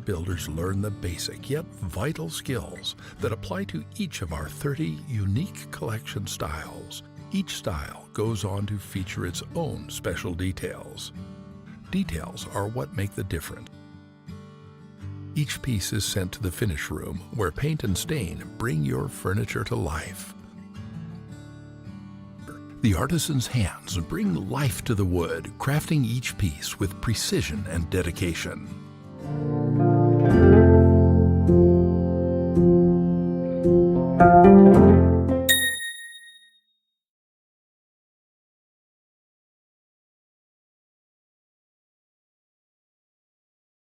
builders learn the basic yet vital skills that apply to each of our 30 unique collection styles. Each style goes on to feature its own special details. Details are what make the difference. Each piece is sent to the finish room where paint and stain bring your furniture to life. The artisan's hands bring life to the wood, crafting each piece with precision and dedication.